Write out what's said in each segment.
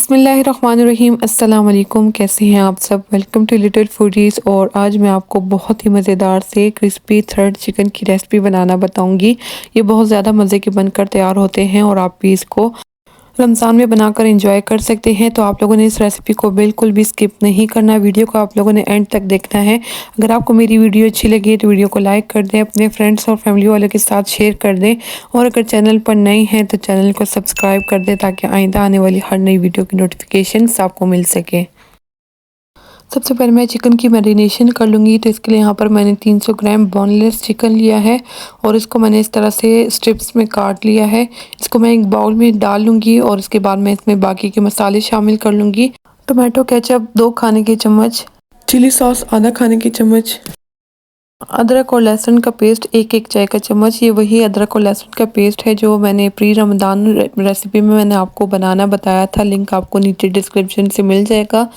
बिस्मिल्लाहिर्रहमानिर्रहीम। अस्सलाम वालेकुम। कैसे हैं आप सब? Welcome to little foodies. और आज मैं आपको बहुत ही मज़ेदार से क्रिस्पी थ्रेड चिकन की रेसिपी बनाना बताऊंगी। ये बहुत ज़्यादा मज़े के बनकर तैयार होते हैं और आप भी इसको रमज़ान में बनाकर एंजॉय कर सकते हैं। तो आप लोगों ने इस रेसिपी को बिल्कुल भी स्किप नहीं करना, वीडियो को आप लोगों ने एंड तक देखना है। अगर आपको मेरी वीडियो अच्छी लगी तो वीडियो को लाइक कर दें, अपने फ्रेंड्स और फैमिली वालों के साथ शेयर कर दें, और अगर चैनल पर नए हैं तो चैनल को सब्सक्राइब कर दें ताकि आइंदा आने वाली हर नई वीडियो की नोटिफिकेशन आपको मिल सके। सबसे पहले मैं चिकन की मैरिनेशन कर लूँगी। तो इसके लिए यहाँ पर मैंने 300 ग्राम बोनलेस चिकन लिया है और इसको मैंने इस तरह से स्ट्रिप्स में काट लिया है। इसको मैं एक बाउल में डाल लूँगी और इसके बाद मैं इसमें बाकी के मसाले शामिल कर लूँगी। टोमेटो केचप 2 खाने के चम्मच, चिली सॉस आधा खाने की चम्मच, अदरक और लहसुन का पेस्ट 1 चाय का चम्मच। ये वही अदरक और लहसुन का पेस्ट है जो मैंने प्री रमज़ान रेसिपी में मैंने आपको बनाना बताया था। लिंक आपको नीचे डिस्क्रिप्शन से मिल जाएगा।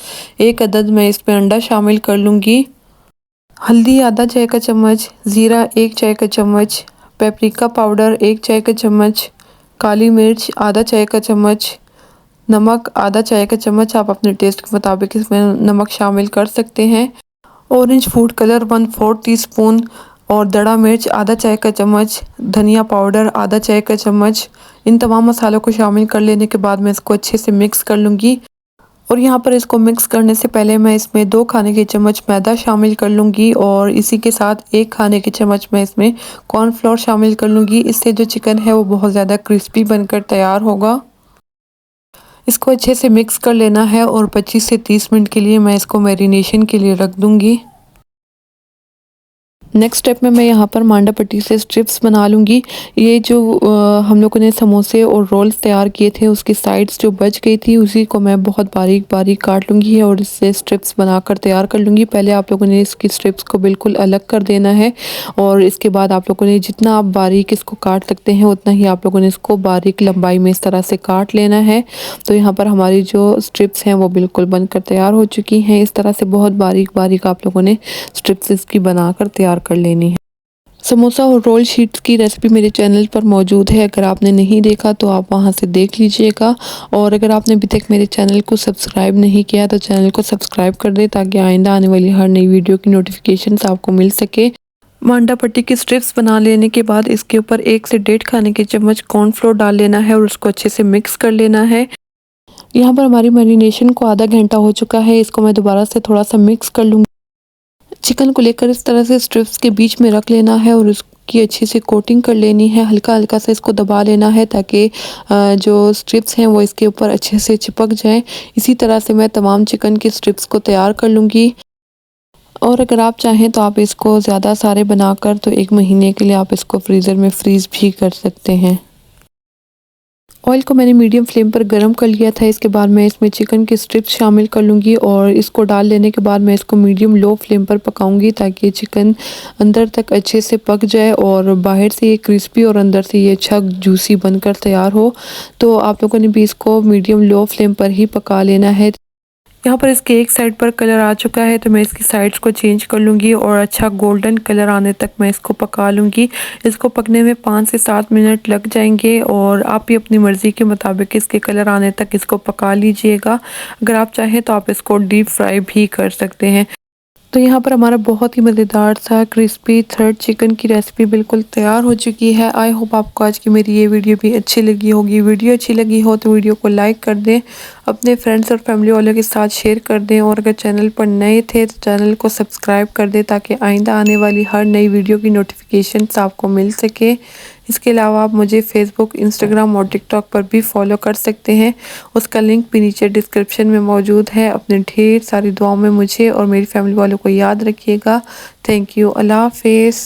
1 अदद मैं इसमें अंडा शामिल कर लूँगी। हल्दी आधा चाय का चम्मच, ज़ीरा 1 चाय का चम्मच, पेपरिका पाउडर 1 चाय का चम्मच, काली मिर्च आधा चाय का चम्मच, नमक आधा चाय का चम्मच। आप अपने टेस्ट के मुताबिक इसमें नमक शामिल कर सकते हैं। ऑरेंज फूड कलर 1/4 टीस्पून और दड़ा मिर्च आधा चाय का चम्मच, धनिया पाउडर आधा चाय का चम्मच। इन तमाम मसालों को शामिल कर लेने के बाद मैं इसको अच्छे से मिक्स कर लूँगी। और यहाँ पर इसको मिक्स करने से पहले मैं इसमें 2 खाने के चम्मच मैदा शामिल कर लूँगी और इसी के साथ 1 खाने के चम्मच मैं इसमें कॉर्नफ्लोर शामिल कर लूँगी। इससे जो चिकन है वो बहुत ज़्यादा क्रिस्पी बनकर तैयार होगा। इसको अच्छे से मिक्स कर लेना है और 25 से 30 मिनट के लिए मैं इसको मैरिनेशन के लिए रख दूँगी। नेक्स्ट स्टेप में मैं यहाँ पर मांडा पट्टी से स्ट्रिप्स बना लूँगी। ये जो हम लोगों ने समोसे और रोल्स तैयार किए थे उसकी साइड्स जो बच गई थी उसी को मैं बहुत बारीक बारीक काट लूँगी और इससे स्ट्रिप्स बनाकर तैयार कर लूँगी। पहले आप लोगों ने इसकी स्ट्रिप्स को बिल्कुल अलग कर देना है और इसके बाद आप लोगों ने जितना आप बारीक इसको काट सकते हैं उतना ही आप लोगों ने इसको बारीक लंबाई में इस तरह से काट लेना है। तो यहाँ पर हमारी जो स्ट्रिप्स हैं वो बिल्कुल बनकर तैयार हो चुकी हैं। इस तरह से बहुत बारीक बारीक आप लोगों ने स्ट्रिप्स इसकी बनाकर तैयार कर लेनी है। समोसा और रोल शीट्स की रेसिपी मेरे चैनल पर मौजूद है। अगर आपने नहीं देखा तो आप वहां से देख लीजिएगा। और अगर आपने अभी तक मेरे चैनल को सब्सक्राइब नहीं किया तो चैनल को सब्सक्राइब कर दे ताकि आइंदा आने वाली हर नई वीडियो की नोटिफिकेशंस आपको मिल सके। मांडा पट्टी की स्ट्रिप्स बना लेने के बाद इसके ऊपर 1 से 1.5 खाने के चम्मच कॉर्नफ्लोर डाल लेना है और उसको अच्छे से मिक्स कर लेना है। यहाँ पर हमारी मैरिनेशन को आधा घंटा हो चुका है। इसको मैं दोबारा से थोड़ा सा मिक्स कर लूँगी। चिकन को लेकर इस तरह से स्ट्रिप्स के बीच में रख लेना है और उसकी अच्छी से कोटिंग कर लेनी है। हल्का हल्का से इसको दबा लेना है ताकि जो स्ट्रिप्स हैं वो इसके ऊपर अच्छे से चिपक जाएं। इसी तरह से मैं तमाम चिकन की स्ट्रिप्स को तैयार कर लूँगी। और अगर आप चाहें तो आप इसको ज़्यादा सारे बनाकर तो 1 महीने के लिए आप इसको फ्रीज़र में फ्रीज़ भी कर सकते हैं। ऑयल को मैंने मीडियम फ्लेम पर गरम कर लिया था। इसके बाद मैं इसमें चिकन की स्ट्रिप्स शामिल कर लूँगी और इसको डाल लेने के बाद मैं इसको मीडियम लो फ्लेम पर पकाऊंगी ताकि चिकन अंदर तक अच्छे से पक जाए और बाहर से ये क्रिस्पी और अंदर से ये अच्छा जूसी बनकर तैयार हो। तो आप लोगों ने भी इसको मीडियम लो फ्लेम पर ही पका लेना है। यहाँ पर इसके एक साइड पर कलर आ चुका है तो मैं इसकी साइड्स को चेंज कर लूँगी और अच्छा गोल्डन कलर आने तक मैं इसको पका लूँगी। इसको पकने में 5 से 7 मिनट लग जाएंगे और आप भी अपनी मर्ज़ी के मुताबिक इसके कलर आने तक इसको पका लीजिएगा। अगर आप चाहें तो आप इसको डीप फ्राई भी कर सकते हैं। तो यहाँ पर हमारा बहुत ही मज़ेदार सा क्रिस्पी थ्रेड चिकन की रेसिपी बिल्कुल तैयार हो चुकी है। आई होप आपको आज की मेरी ये वीडियो भी अच्छी लगी होगी। वीडियो अच्छी लगी हो तो वीडियो को लाइक कर दें, अपने फ्रेंड्स और फैमिली वालों के साथ शेयर कर दें, और अगर चैनल पर नए थे तो चैनल को सब्सक्राइब कर दें ताकि आइंदा आने वाली हर नई वीडियो की नोटिफिकेशन आपको मिल सके। इसके अलावा आप मुझे फेसबुक, इंस्टाग्राम और टिकटॉक पर भी फॉलो कर सकते हैं। उसका लिंक भी नीचे डिस्क्रिप्शन में मौजूद है। अपने ढेर सारी दुआओं में मुझे और मेरी फैमिली वालों को याद रखिएगा। Thank you. अल्लाह हाफिज़।